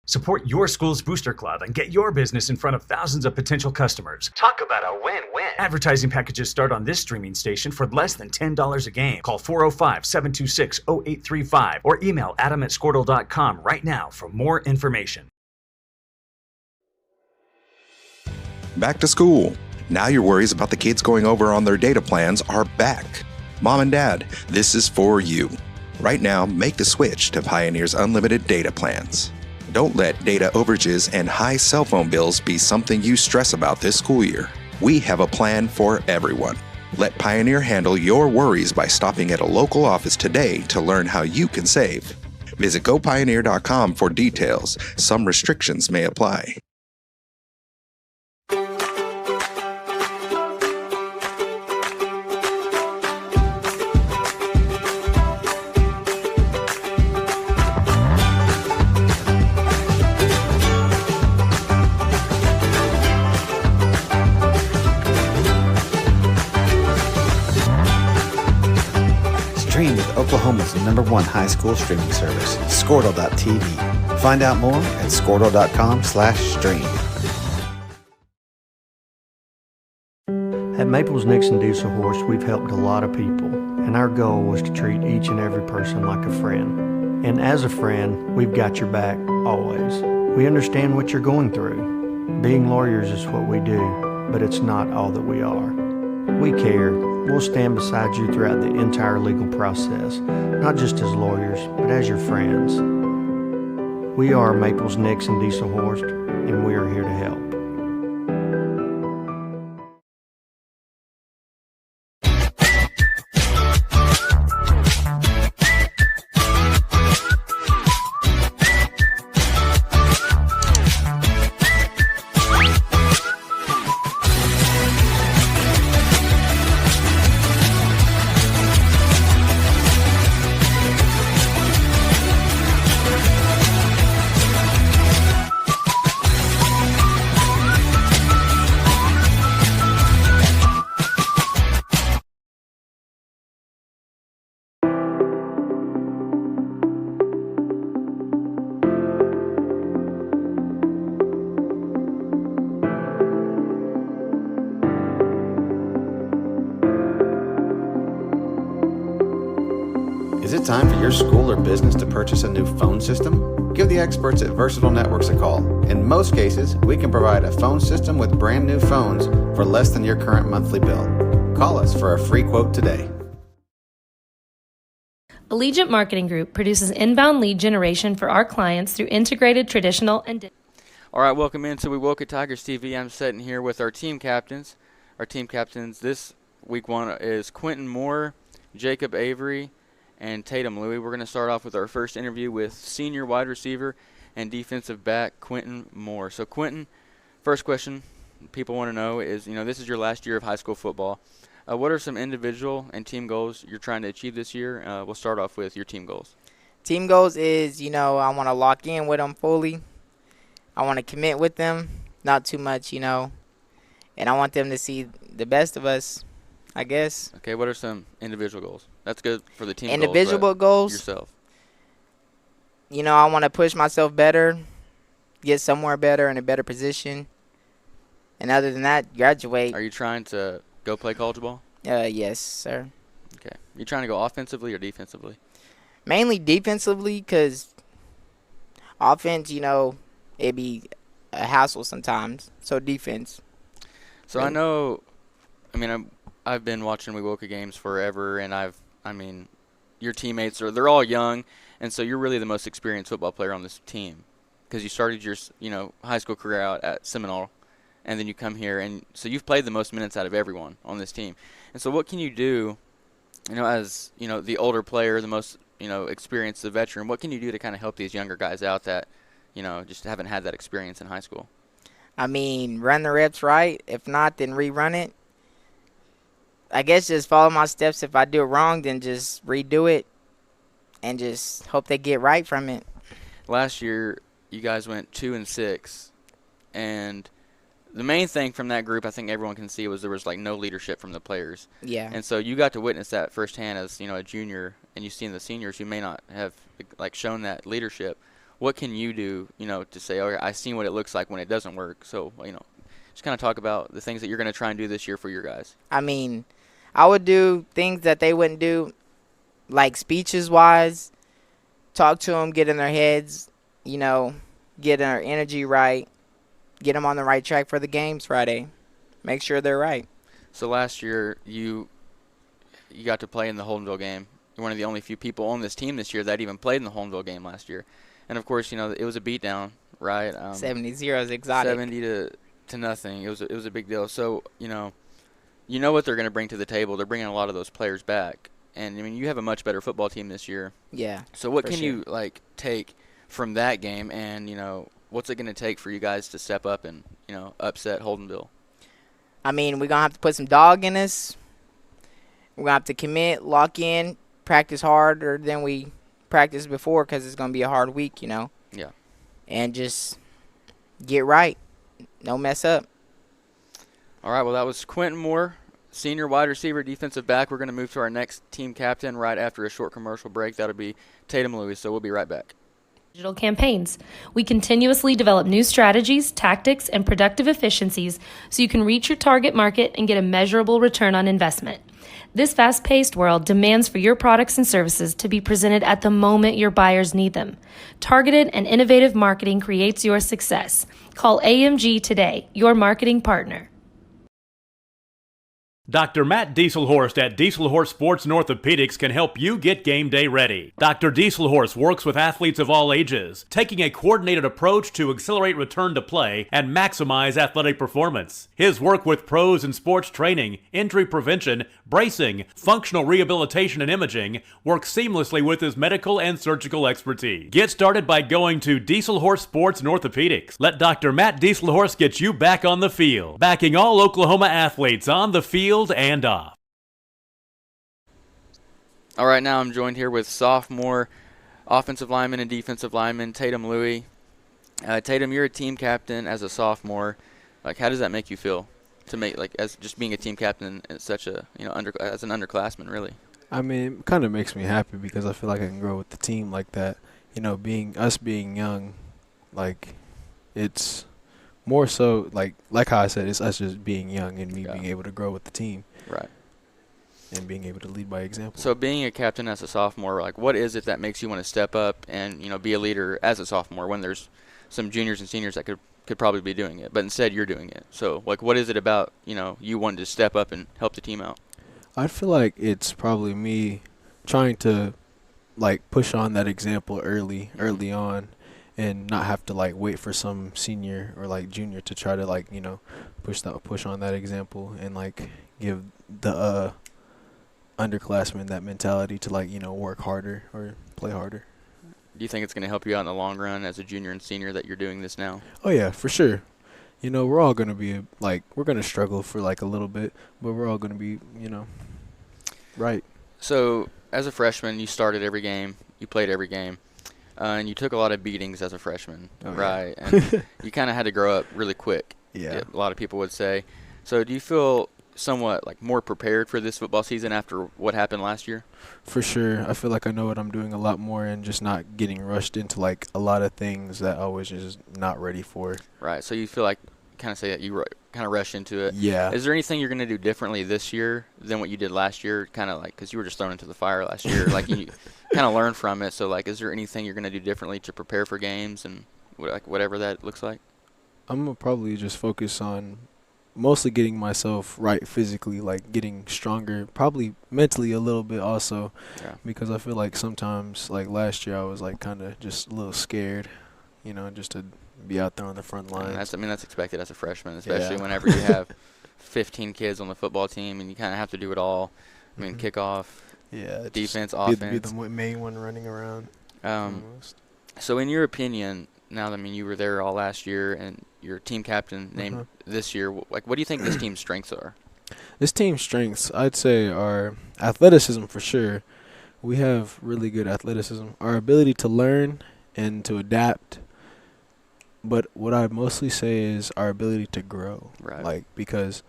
Support your school's Booster Club and get your business in front of thousands of potential customers. Talk about a win-win. Advertising packages start on this streaming station for less than $10 a game. Call 405-726-0835 or email adam@squirtle.com right now for more information. Back to school. Now your worries about the kids going over on their data plans are back. Mom and Dad, this is for you. Right now, make the switch to Pioneer's unlimited data plans. Don't let data overages and high cell phone bills be something you stress about this school year. We have a plan for everyone. Let Pioneer handle your worries by stopping at a local office today to learn how you can save. Visit gopioneer.com for details. Some restrictions may apply. Stream with Oklahoma's #1 high school streaming service, Squirtle.tv. Find out more at squirtle.com/stream. At Maples Nixon Diesel Horse, we've helped a lot of people, and our goal was to treat each and every person like a friend. And as a friend, we've got your back, always. We understand what you're going through. Being lawyers is what we do, but it's not all that we are. We care. We'll stand beside you throughout the entire legal process, not just as lawyers, but as your friends. We are Maples Nixon Diesel Horse, and we are here to help. Is it time for your school or business to purchase a new phone system? Give the experts at Versatile Networks a call. In most cases, we can provide a phone system with brand new phones for less than your current monthly bill. Call us for a free quote today. Allegiant Marketing Group produces inbound lead generation for our clients through integrated traditional and All right, welcome into We Woke at Tigers TV. I'm sitting here with our team captains. Our team captains this week one is Quentin Moore, Jacob Avery, and Tatum Louie. We're going to start off with our first interview with senior wide receiver and defensive back Quentin Moore. So Quentin, first question people want to know is, this is your last year of high school football. What are some individual and team goals you're trying to achieve this year? We'll start off with your team goals. Team goals is, I want to lock in with them fully. I want to commit with them, not too much, and I want them to see the best of us, I guess. Okay, what are some individual goals? That's good for the team individual goals? Yourself. I want to push myself better, get somewhere better in a better position. And other than that, graduate. Are you trying to go play college ball? Yes, sir. Okay. You trying to go offensively or defensively? Mainly defensively, because offense, it'd be a hassle sometimes. So defense. So I've been watching Wewoka games forever, and your teammates they're all young, and so you're really the most experienced football player on this team because you started your high school career out at Seminole, and then you come here, and so you've played the most minutes out of everyone on this team. And so what can you do, as the older player, the most experienced, the veteran? What can you do to kind of help these younger guys out that just haven't had that experience in high school? Run the reps right. If not, then rerun it. I guess just follow my steps. If I do it wrong, then just redo it and just hope they get right from it. Last year, you guys went 2-6, and the main thing from that group, I think everyone can see, was there was no leadership from the players. Yeah. And so you got to witness that firsthand as a junior, and you've seen the seniors who may not have shown that leadership. what can you do, to say, okay, I've seen what it looks like when it doesn't work. So, just kind of talk about the things that you're going to try and do this year for your guys. I mean, I would do things that they wouldn't do, like speeches-wise, talk to them, get in their heads, get their energy right, get them on the right track for the games Friday, make sure they're right. So last year, you got to play in the Holdenville game. You're one of the only few people on this team this year that even played in the Holdenville game last year. And, of course, it was a beatdown, right? 70-0 is exotic. 70 to nothing. It was a big deal. So, you know what they're going to bring to the table. They're bringing a lot of those players back. And, you have a much better football team this year. Yeah. So what can you, take from that game and, what's it going to take for you guys to step up and, upset Holdenville? I mean, we're going to have to put some dog in us. We're going to have to commit, lock in, practice harder than we practiced before because it's going to be a hard week, Yeah. And just get right. No mess up. All right, well, that was Quentin Moore, senior wide receiver, defensive back. We're going to move to our next team captain right after a short commercial break. That'll be Tatum Lewis, so we'll be right back. Digital campaigns. We continuously develop new strategies, tactics, and productive efficiencies so you can reach your target market and get a measurable return on investment. This fast-paced world demands for your products and services to be presented at the moment your buyers need them. Targeted and innovative marketing creates your success. Call AMG today, your marketing partner. Dr. Matt Dieselhorst at Dieselhorst Sports and Orthopedics can help you get game day ready. Dr. Dieselhorst works with athletes of all ages, taking a coordinated approach to accelerate return to play and maximize athletic performance. His work with pros in sports training, injury prevention, bracing, functional rehabilitation, and imaging works seamlessly with his medical and surgical expertise. Get started by going to Dieselhorst Sports and Orthopedics. Let Dr. Matt Dieselhorst get you back on the field, backing all Oklahoma athletes on the field and off. All right, now I'm joined here with sophomore offensive lineman and defensive lineman Tatum Louie. Tatum, you're a team captain as a sophomore. How does that make you feel to make as just being a team captain at such a as an underclassman, really? I mean, it kind of makes me happy because I feel like I can grow with the team like that. Being young, it's more so like how I said, it's us just being young and me being able to grow with the team. Right. And being able to lead by example. So being a captain as a sophomore, what is it that makes you want to step up and, be a leader as a sophomore when there's some juniors and seniors that could probably be doing it, but instead you're doing it? So, what is it about, you wanting to step up and help the team out? I feel like it's probably me trying to, push on that example early on. And not have to wait for some senior or junior to try to push on that example and give the underclassmen that mentality to work harder or play harder. Do you think it's going to help you out in the long run as a junior and senior that you're doing this now? Oh yeah, for sure. We're all going to be we're going to struggle for a little bit, but we're all going to be right. So as a freshman, you started every game, you played every game. And you took a lot of beatings as a freshman, right? Yeah. And you kind of had to grow up really quick. Yeah. A lot of people would say. So do you feel somewhat more prepared for this football season after what happened last year? For sure. I feel like I know what I'm doing a lot more and just not getting rushed into a lot of things that I was just not ready for. Right. So you feel that you kind of rush into it. Yeah. Is there anything you're going to do differently this year than what you did last year? Kind of because you were just thrown into the fire last year. You kind of learn from it. So is there anything you're going to do differently to prepare for games and whatever that looks like? I'm going to probably just focus on mostly getting myself right physically, getting stronger, probably mentally a little bit also. Yeah. Because I feel like sometimes last year I was kind of just a little scared, just to be out there on the front line. That's expected as a freshman, especially whenever you have 15 kids on the football team and you kind of have to do it all. Kickoff, defense, offense. Be the main one running around. So in your opinion, now that you were there all last year and you're team captain named this year, what do you think this team's strengths are? This team's strengths, I'd say, are athleticism for sure. We have really good athleticism. Our ability to learn and to adapt. But what I mostly say is our ability to grow. Right. Because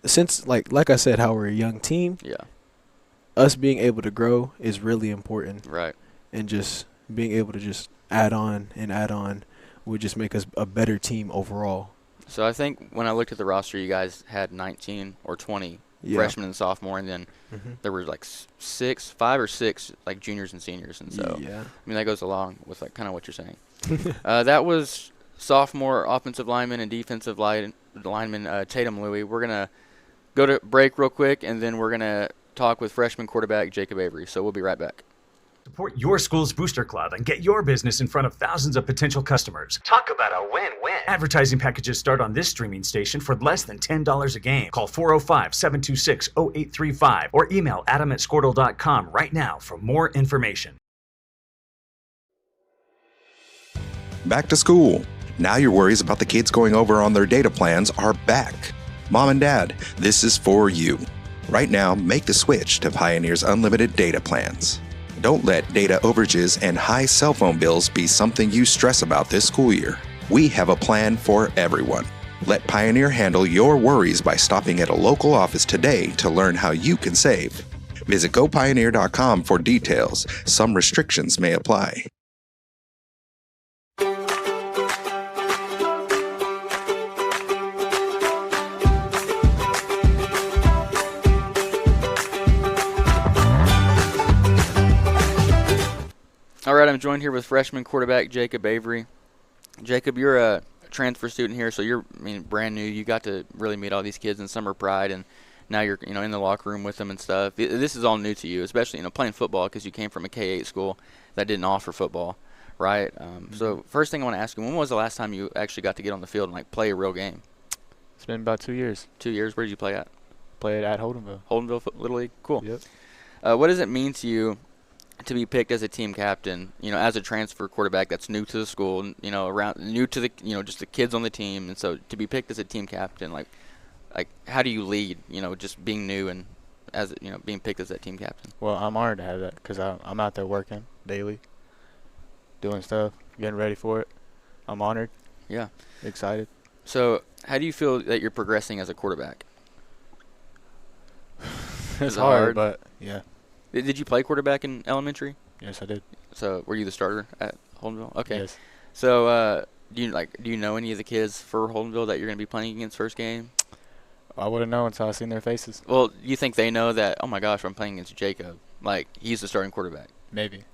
since, like I said, how we're a young team, yeah, us being able to grow is really important. Right. And just being able to just add on would just make us a better team overall. So I think when I looked at the roster, you guys had 19 or 20 freshmen and sophomore, and then there were like 5 or 6 like juniors and seniors, and so I mean that goes along with like kind of what you're saying. That was sophomore offensive lineman and defensive lineman Tatum Louie. We're gonna go to break real quick, and then we're gonna talk with freshman quarterback Jacob Avery. So we'll be right back. Support your school's Booster Club and get your business in front of thousands of potential customers. Talk about a win-win. Advertising packages start on this streaming station for less than $10 a game. Call 405-726-0835 or email adam@squirtle.com right now for more information. Back to school. Now your worries about the kids going over on their data plans are back. Mom and Dad, this is for you. Right now, make the switch to Pioneer's unlimited data plans. Don't let data overages and high cell phone bills be something you stress about this school year. We have a plan for everyone. Let Pioneer handle your worries by stopping at a local office today to learn how you can save. Visit gopioneer.com for details. Some restrictions may apply. All right, I'm joined here with freshman quarterback Jacob Avery. Jacob, you're a transfer student here, so you're brand new. You got to really meet all these kids in Summer Pride, and now you're in the locker room with them and stuff. This is all new to you, especially playing football because you came from a K-8 school that didn't offer football, right? So first thing I want to ask you, when was the last time you actually got to get on the field and play a real game? It's been about 2 years. 2 years. Where did you play at? Played at Holdenville. Holdenville Little League. Cool. Yep. What does it mean to you to be picked as a team captain, as a transfer quarterback that's new to the school, around new to the, just the kids on the team, and so to be picked as a team captain, like how do you lead, just being new and as being picked as that team captain? Well, I'm honored to have that because I'm out there working daily, doing stuff, getting ready for it. I'm honored. Yeah. Excited. So how do you feel that you're progressing as a quarterback? It's hard, but yeah. Did you play quarterback in elementary? Yes, I did. So were you the starter at Holdenville? Okay. Yes. So do you know any of the kids for Holdenville that you're going to be playing against first game? I wouldn't know until I seen their faces. Well, you think they know that? Oh my gosh, I'm playing against Jacob. He's the starting quarterback. Maybe.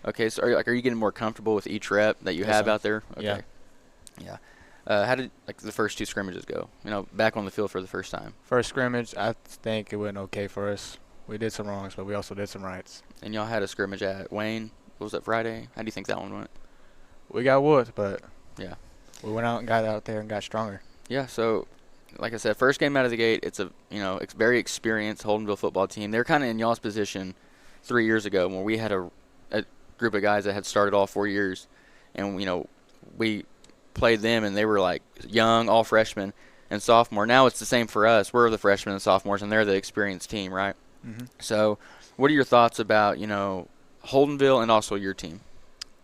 Okay. So are you getting more comfortable with each rep that you have out there? Okay. Yeah. How did the first 2 scrimmages go? Back on the field for the first time. First scrimmage, I think it went okay for us. We did some wrongs, but we also did some rights. And y'all had a scrimmage at Wayne. What was that, Friday? How do you think that one went? We got whooped, but yeah, we went out and got out there and got stronger. Yeah. So, like I said, first game out of the gate, it's a very experienced Holdenville football team. They're kind of in y'all's position 3 years ago when we had a group of guys that had started all 4 years, and we played them and they were young, all freshmen and sophomore. Now it's the same for us. We're the freshmen and sophomores, and they're the experienced team, right? Mm-hmm. So what are your thoughts about, Holdenville and also your team?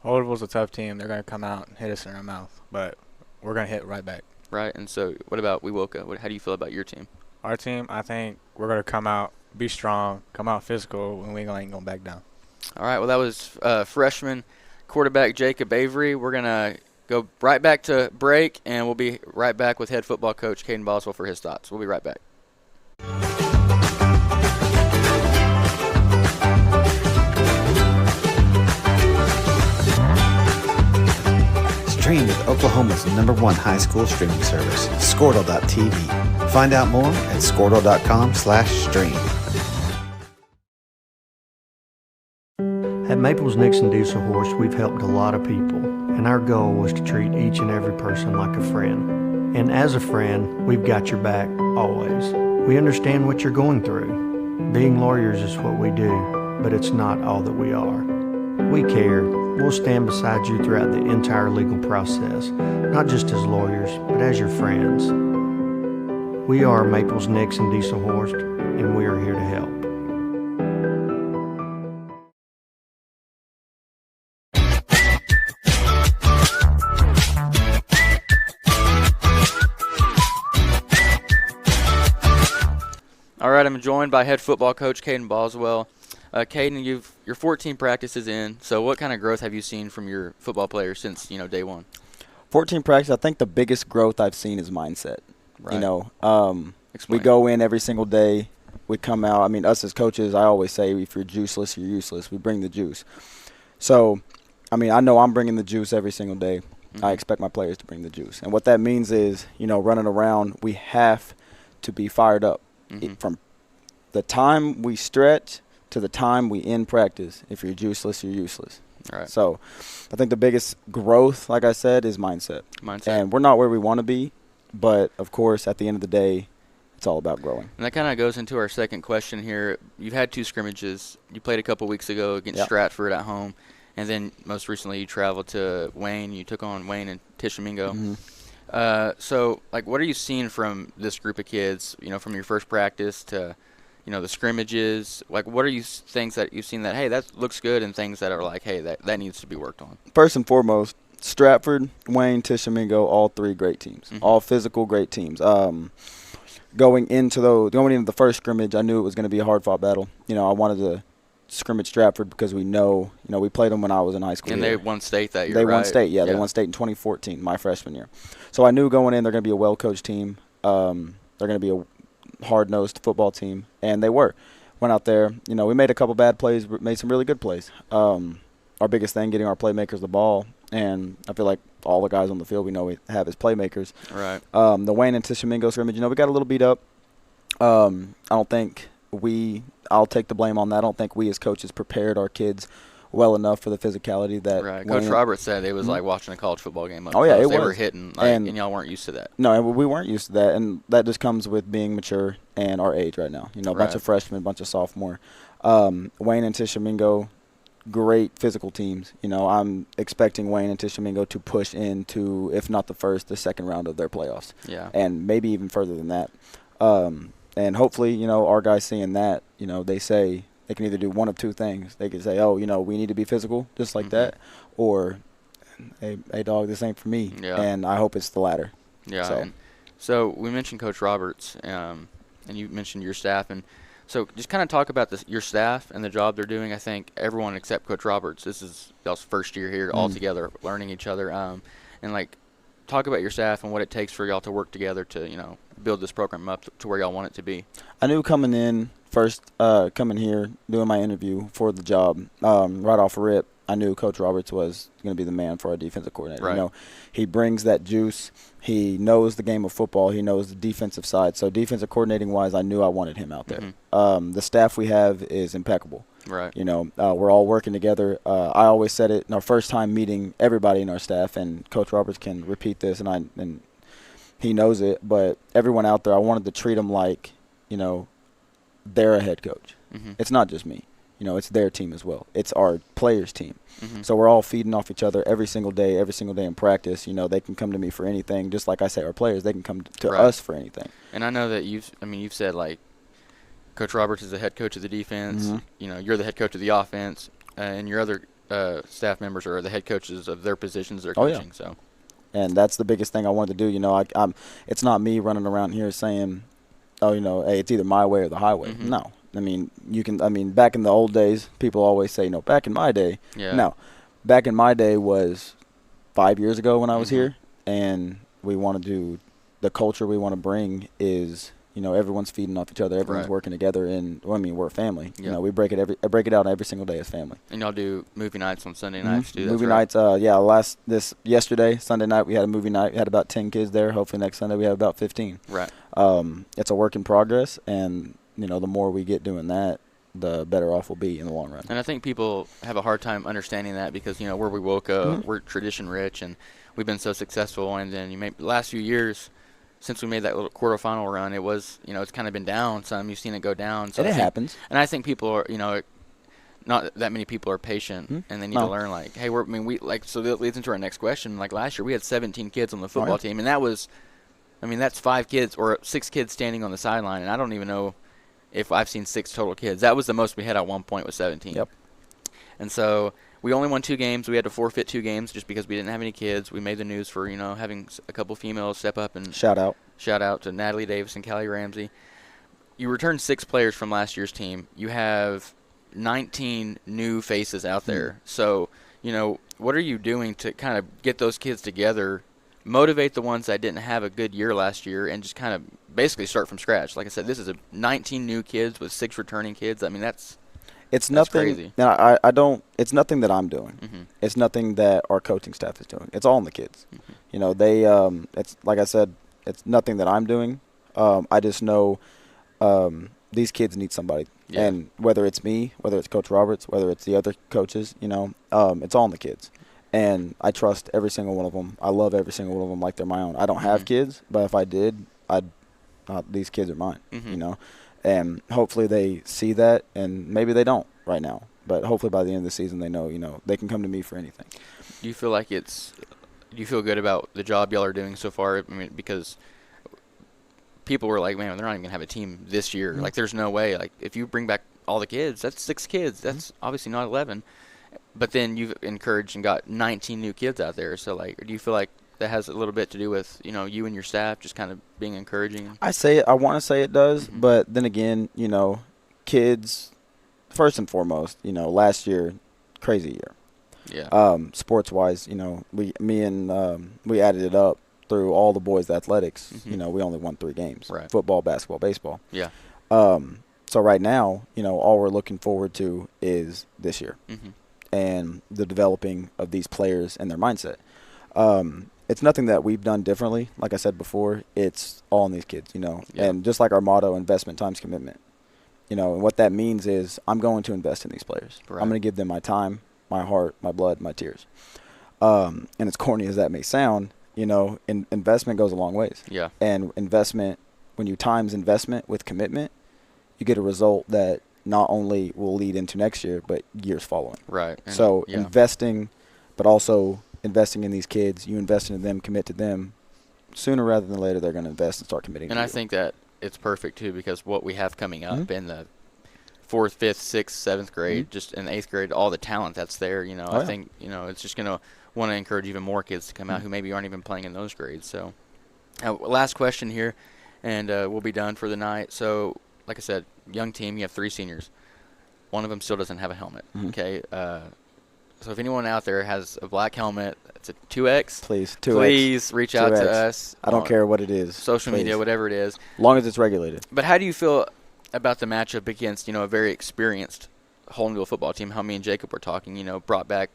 Holdenville's a tough team. They're going to come out and hit us in our mouth, but we're going to hit right back. Right, and so what about Wewoka? How do you feel about your team? Our team, I think we're going to come out, be strong, come out physical, and we ain't going back down. All right, well, that was freshman quarterback Jacob Avery. We're going to go right back to break, and we'll be right back with head football coach Caden Boswell for his thoughts. We'll be right back. Stream with Oklahoma's #1 high school streaming service, Squirtle.tv. Find out more at Squirtle.com/stream. At Maples Nixon Diesel Horse, we've helped a lot of people, and our goal was to treat each and every person like a friend. And as a friend, we've got your back always. We understand what you're going through. Being lawyers is what we do, but it's not all that we are. We care. We'll stand beside you throughout the entire legal process, not just as lawyers, but as your friends. We are Maples Nixon Diesel Horse, and we are here to help. All right, I'm joined by head football coach Caden Boswell. Caden, you're 14 practices in. So what kind of growth have you seen from your football players since day one? 14 practice. I think the biggest growth I've seen is mindset. Right. We go in every single day. We come out. I mean, us as coaches, I always say, if you're juiceless, you're useless. We bring the juice. So, I mean, I know I'm bringing the juice every single day. Mm-hmm. I expect my players to bring the juice. And what that means is, running around, we have to be fired up. Mm-hmm. From the time we stretch to the time we end practice. If you're juiceless, you're useless. Right. So I think the biggest growth, like I said, is mindset. And we're not where we want to be. But, of course, at the end of the day, it's all about growing. And that kind of goes into our second question here. You've had 2 scrimmages. You played a couple weeks ago against Stratford at home. And then most recently you traveled to Wayne. You took on Wayne and Tishomingo. Mm-hmm. So, what are you seeing from this group of kids, from your first practice to, the scrimmages? What are things that you've seen that, hey, that looks good, and things that are like, hey, that needs to be worked on? First and foremost, Stratford, Wayne, Tishomingo, all 3 great teams. Mm-hmm. All physical, great teams. Going into the first scrimmage, I knew it was going to be a hard-fought battle. I wanted to scrimmage Stratford because we know, we played them when I was in high school. And they won state that year, They right? won state, yeah. They won state in 2014, my freshman year. So I knew going in they're going to be a well-coached team. They're going to be a hard-nosed football team, and they were. Went out there, we made a couple bad plays, but made some really good plays. Our biggest thing, getting our playmakers the ball, and I feel like all the guys on the field we know we have as playmakers. Right. The Wayne and Tishomingo scrimmage, we got a little beat up. I don't think I'll take the blame on that. I don't think we as coaches prepared our kids well enough for the physicality that Right. Coach Roberts said it was like watching a college football game. Oh, yeah, it They was. were hitting, And y'all weren't used to that. No, we weren't used to that, and that just comes with being mature and our age right now. A bunch Right. of freshmen, a bunch of sophomore. Wayne and Tishomingo, great physical teams. I'm expecting Wayne and Tishomingo to push into, if not the first, the second round of their playoffs. Yeah. And maybe even further than that. And hopefully, our guys seeing that, they say they can either do one of 2 things. They can say, oh, we need to be physical just like that, or, hey, dog, this ain't for me. Yeah. And I hope it's the latter. Yeah. So we mentioned Coach Roberts, and you mentioned your staff. And so just kind of talk about your staff and the job they're doing. I think everyone except Coach Roberts, this is y'all's first year here all together, learning each other. And, talk about your staff and what it takes for y'all to work together to, build this program up to where y'all want it to be. I knew coming in first, coming here, doing my interview for the job, right off rip, I knew Coach Roberts was going to be the man for our defensive coordinator. Right. He brings that juice. He knows the game of football. He knows the defensive side. So defensive coordinating-wise, I knew I wanted him out there. Mm-hmm. The staff we have is impeccable. Right. We're all working together. I always said it in our first time meeting everybody in our staff, and Coach Roberts can repeat this, and he knows it. But everyone out there, I wanted to treat them like, they're a head coach. Mm-hmm. It's not just me. It's their team as well. It's our players' team. Mm-hmm. So we're all feeding off each other every single day in practice. They can come to me for anything. Just like I say, our players, they can come to us for anything. And I know that you've said, Coach Roberts is the head coach of the defense. Mm-hmm. You're the head coach of the offense, and your other staff members are the head coaches of their positions they're coaching. Yeah. So, and that's the biggest thing I wanted to do. I'm it's not me running around here saying, oh, hey, it's either my way or the highway. Mm-hmm. No. Back in the old days, people always say, back in my day. Yeah. No. Back in my day was 5 years ago when I was here, and we want to do the culture we want to bring is, everyone's feeding off each other. Everyone's working together, and we're a family. Yeah. We break it out every single day as family. And y'all do movie nights on Sunday nights too. Movie right? nights. Yesterday, Sunday night, we had a movie night. We had about 10 kids there. Hopefully next Sunday we have about 15. Right. It's a work in progress, and the more we get doing that, the better off we'll be in the long run. And I think people have a hard time understanding that because, where we woke up, we're tradition rich, and we've been so successful. And then the last few years, since we made that little quarterfinal run, it was, it's kind of been down some. You've seen it go down. So it happens. And I think people are, not that many people are patient, and they need to learn, hey, so that leads into our next question. Last year, we had 17 kids on the football team, and that was, that's 5 kids or 6 kids standing on the sideline, and I don't even know if I've seen 6 total kids. That was the most we had at one point was 17. Yep. And so we only won 2 games. We had to forfeit 2 games just because we didn't have any kids. We made the news for, having a couple females step up and shout out to Natalie Davis and Callie Ramsey. You returned 6 players from last year's team. You have 19 new faces out there. So, what are you doing to kind of get those kids together, motivate the ones that didn't have a good year last year, and just kind of basically start from scratch? Like I said, this is 19 new kids with 6 returning kids. I mean, that's nothing crazy. Now, I don't. It's nothing that I'm doing. Mm-hmm. It's nothing that our coaching staff is doing. It's all in the kids. Mm-hmm. They. It's like I said. It's nothing that I'm doing. I just know these kids need somebody, and whether it's me, whether it's Coach Roberts, whether it's the other coaches, it's all in the kids. And I trust every single one of them. I love every single one of them like they're my own. I don't have kids, but if I did, these kids are mine. Mm-hmm. And hopefully they see that, and maybe they don't right now. But hopefully by the end of the season they know, they can come to me for anything. Do you feel like do you feel good about the job y'all are doing so far? I mean, because people were like, man, they're not even going to have a team this year. Mm-hmm. Like, there's no way. Like, if you bring back all the kids, that's 6 kids. That's obviously not 11. But then you've encouraged and got 19 new kids out there. So, like, do you feel like that has a little bit to do with, you and your staff just kind of being encouraging? I want to say it does, but then again, kids, first and foremost, last year, crazy year. Yeah. Sports-wise, we added it up through all the boys' athletics. Mm-hmm. We only won 3 games. Right. Football, basketball, baseball. Yeah. So right now, all we're looking forward to is this year. Mm-hmm. And the developing of these players and their mindset. It's nothing that we've done differently. Like I said before, it's all in these kids, Yeah. And just like our motto, investment times commitment. And what that means is I'm going to invest in these players. Right. I'm going to give them my time, my heart, my blood, my tears. And as corny as that may sound, investment goes a long ways. Yeah. And investment, when you times investment with commitment, you get a result that not only will lead into next year, but years following. Right. And So investing, but also investing in these kids, you invest in them, commit to them, sooner rather than later they're going to invest and start committing and to I you. think that it's perfect, too, because what we have coming up Mm-hmm. in the 4th, 5th, 6th, 7th grade, Mm-hmm. just in the 8th grade, all the talent that's there, I think, it's just going to want to encourage even more kids to come Mm-hmm. out who maybe aren't even playing in those grades. So, last question here, and we'll be done for the night. So, like I said, young team, you have 3 seniors. One of them still doesn't have a helmet, okay? So if anyone out there has a black helmet, it's a 2X. Please, 2X. Please reach out 2X. to us. I don't care what it is. Social media, whatever it is. As long as it's regulated. But how do you feel about the matchup against, a very experienced Holdenville football team? How me and Jacob were talking, brought back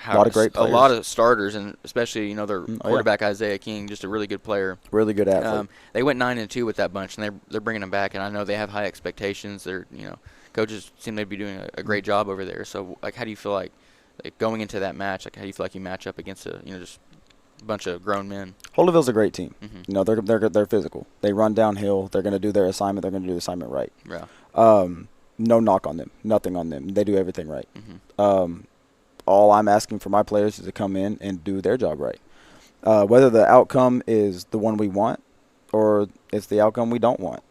a lot of great players. A lot of starters, and especially, their quarterback, Isaiah King, just a really good player. Really good athlete. They went 9-2 with that bunch, and they're bringing them back, and I know they have high expectations. They're, coaches seem to be doing a great job over there. So, like, how do you feel like going into that match? Like, how do you feel like you match up against just a bunch of grown men? Holdenville's a great team. Mm-hmm. They're physical. They run downhill. They're going to do their assignment. They're going to do the assignment right. Yeah. No knock on them. Nothing on them. They do everything right. Mm-hmm. All I'm asking for my players is to come in and do their job right. Whether the outcome is the one we want or it's the outcome we don't want,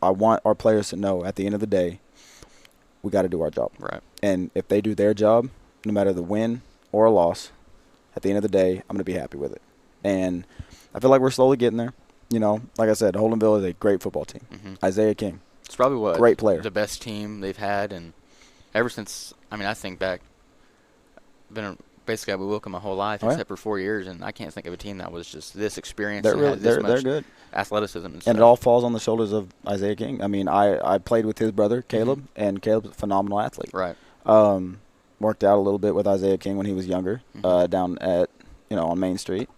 I want our players to know at the end of the day, we got to do our job. Right. And if they do their job, no matter the win or loss, at the end of the day, I'm going to be happy with it. And I feel like we're slowly getting there. Like I said, Holdenville is a great football team. Mm-hmm. Isaiah King. It's probably great player. The best team they've had, and ever since, I think back, basically I've been Wilcom my whole life, except for 4 years, and I can't think of a team that was just this experienced and had this much good. athleticism and stuff. And it all falls on the shoulders of Isaiah King. I played with his brother, Caleb, and Caleb's a phenomenal athlete. Right. Worked out a little bit with Isaiah King when he was younger, down at, on Main Street.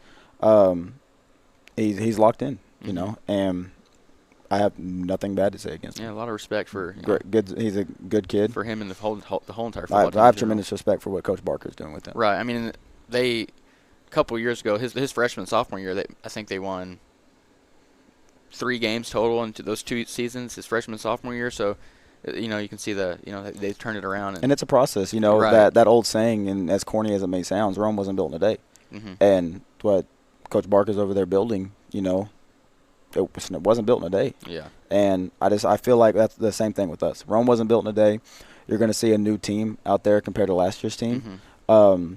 He's locked in, and I have nothing bad to say against him. Yeah, a lot of respect for good. He's a good kid. For him and the whole entire football team. I have tremendous respect for what Coach Barker's doing with them. Right. A couple years ago, his freshman sophomore year, I think they won 3 games total into those 2 seasons, his freshman sophomore year. So, you can see they've turned it around. And it's a process, right. that old saying, and as corny as it may sound, Rome wasn't built in a day. Mm-hmm. And what Coach Barker's over there building, it wasn't built in a day. Yeah. And I feel like that's the same thing with us. Rome wasn't built in a day. You're going to see a new team out there compared to last year's team. Mm-hmm.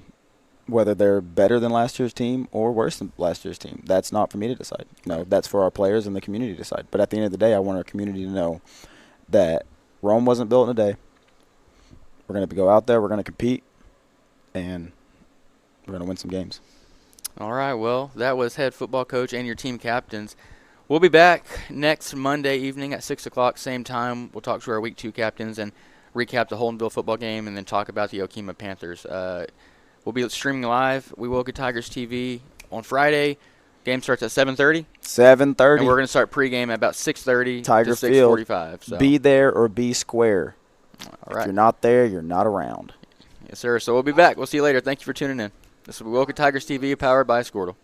Whether they're better than last year's team or worse than last year's team, that's not for me to decide. That's for our players and the community to decide. But at the end of the day, I want our community to know that Rome wasn't built in a day. We're going to go out there. We're going to compete, and we're going to win some games. All right, well, that was head football coach and your team captains. We'll be back next Monday evening at 6 o'clock, same time. We'll talk to our Week 2 captains and recap the Holdenville football game and then talk about the Okemah Panthers. We'll be streaming live. We Woke It Tigers TV on Friday. Game starts at 7:30. 7:30. And we're going to start pregame at about 6:30 Tiger to Field. 6:45. So. Be there or be square. All right. If you're not there, you're not around. Yes, sir. So we'll be back. We'll see you later. Thank you for tuning in. This is Woke It Tigers TV, powered by Squirtle.